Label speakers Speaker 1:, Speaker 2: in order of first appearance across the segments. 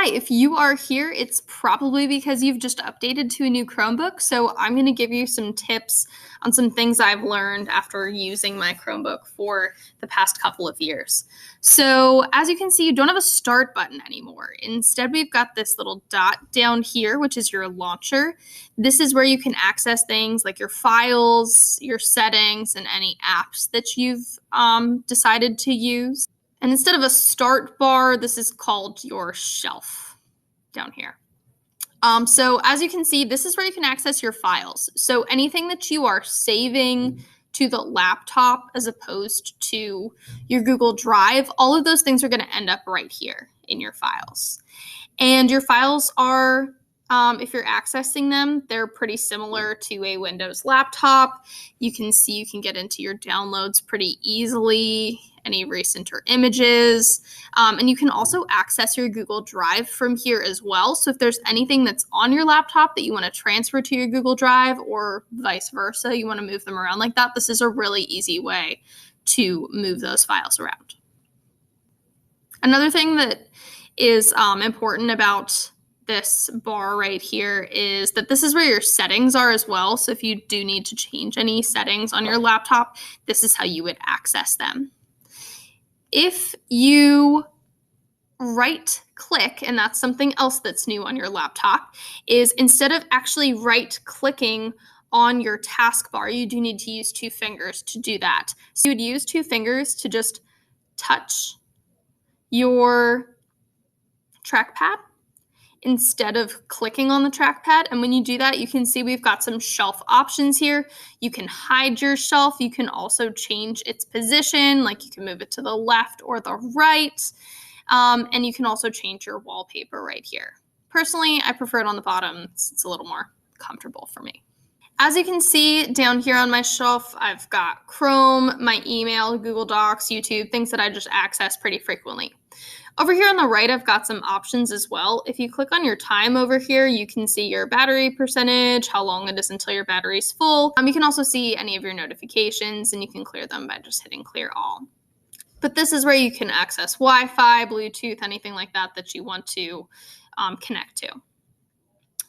Speaker 1: Hi, if you are here, it's probably because you've just updated to a new Chromebook. So I'm going to give you some tips on some things I've learned after using my Chromebook for the past couple of years. So as you can see, you don't have a start button anymore. Instead, we've got this little dot down here, which is your launcher. This is where you can access things like your files, your settings, and any apps that you've decided to use. And instead of a start bar, this is called your shelf down here. So as you can see, this is where you can access your files. So anything that you are saving to the laptop as opposed to your Google Drive, all of those things are going to end up right here in your files. And your files are, if you're accessing them, they're pretty similar to a Windows laptop. You can see you can get into your downloads pretty easily, any recent images, and you can also access your Google Drive from here as well. So if there's anything that's on your laptop that you want to transfer to your Google Drive or vice versa, you want to move them around like that, this is a really easy way to move those files around. Another thing that is important about this bar right here is that this is where your settings are as well. So if you do need to change any settings on your laptop, this is how you would access them. If you right click, and that's something else that's new on your laptop, is instead of actually right clicking on your taskbar, you do need to use two fingers to do that. So you would use two fingers to just touch your trackpad instead of clicking on the trackpad. And when you do that, you can see we've got some shelf options here. You can hide your shelf. You can also change its position, like you can move it to the left or the right. And you can also change your wallpaper right here. Personally, I prefer it on the bottom. It's a little more comfortable for me. As you can see down here on my shelf, I've got Chrome, my email, Google Docs, YouTube, things that I just access pretty frequently. Over here on the right, I've got some options as well. If you click on your time over here, you can see your battery percentage, how long it is until your battery's full. You can also see any of your notifications, and you can clear them by just hitting clear all. But this is where you can access Wi-Fi, Bluetooth, anything like that that you want to connect to.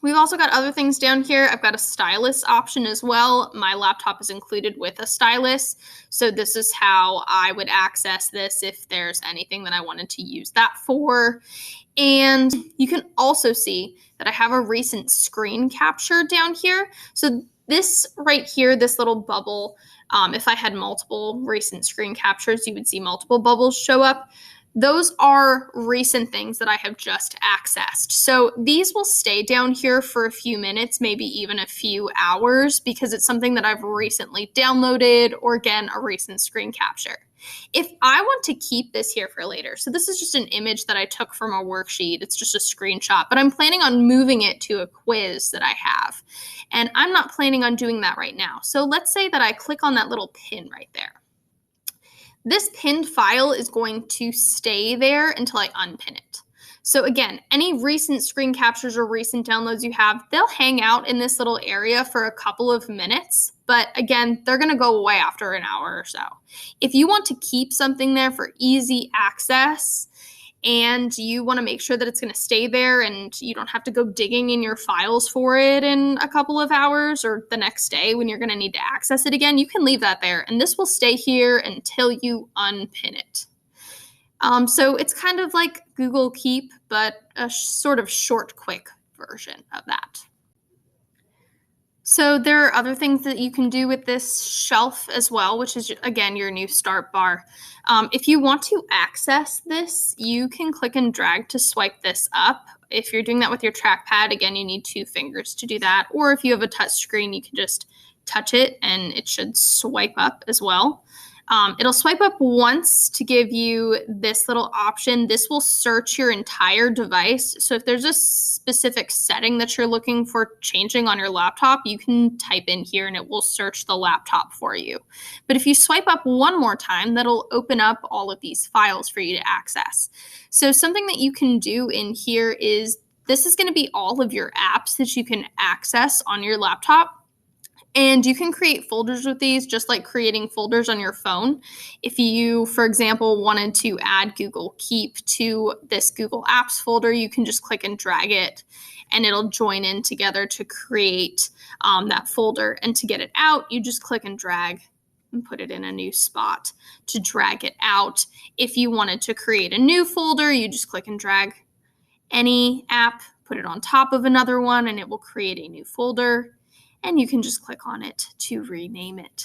Speaker 1: We've also got other things down here. I've got a stylus option as well. My laptop is included with a stylus, so this is how I would access this if there's anything that I wanted to use that for. And you can also see that I have a recent screen capture down here. So this right here, this little bubble, if I had multiple recent screen captures, you would see multiple bubbles show up. Those are recent things that I have just accessed. So these will stay down here for a few minutes, maybe even a few hours, because it's something that I've recently downloaded, or again, a recent screen capture. If I want to keep this here for later, so this is just an image that I took from a worksheet, it's just a screenshot, but I'm planning on moving it to a quiz that I have. And I'm not planning on doing that right now. So let's say that I click on that little pin right there. This pinned file is going to stay there until I unpin it. So again, any recent screen captures or recent downloads you have, they'll hang out in this little area for a couple of minutes, but again, they're going to go away after an hour or so. If you want to keep something there for easy access, and you want to make sure that it's going to stay there and you don't have to go digging in your files for it in a couple of hours or the next day when you're going to need to access it again, you can leave that there, and this will stay here until you unpin it. So it's kind of like Google Keep, but a sort of short, quick version of that. So there are other things that you can do with this shelf as well, which is, again, your new start bar. If you want to access this, you can click and drag to swipe this up. If you're doing that with your trackpad, again, you need two fingers to do that. Or if you have a touch screen, you can just touch it and it should swipe up as well. It'll swipe up once to give you this little option. This will search your entire device. So if there's a specific setting that you're looking for changing on your laptop, you can type in here and it will search the laptop for you. But if you swipe up one more time, that'll open up all of these files for you to access. So something that you can do in here is this is going to be all of your apps that you can access on your laptop. And you can create folders with these just like creating folders on your phone. If you, for example, wanted to add Google Keep to this Google Apps folder, you can just click and drag it and it'll join in together to create that folder. And to get it out, you just click and drag and put it in a new spot to drag it out. If you wanted to create a new folder, you just click and drag any app, put it on top of another one, and it will create a new folder. And you can just click on it to rename it.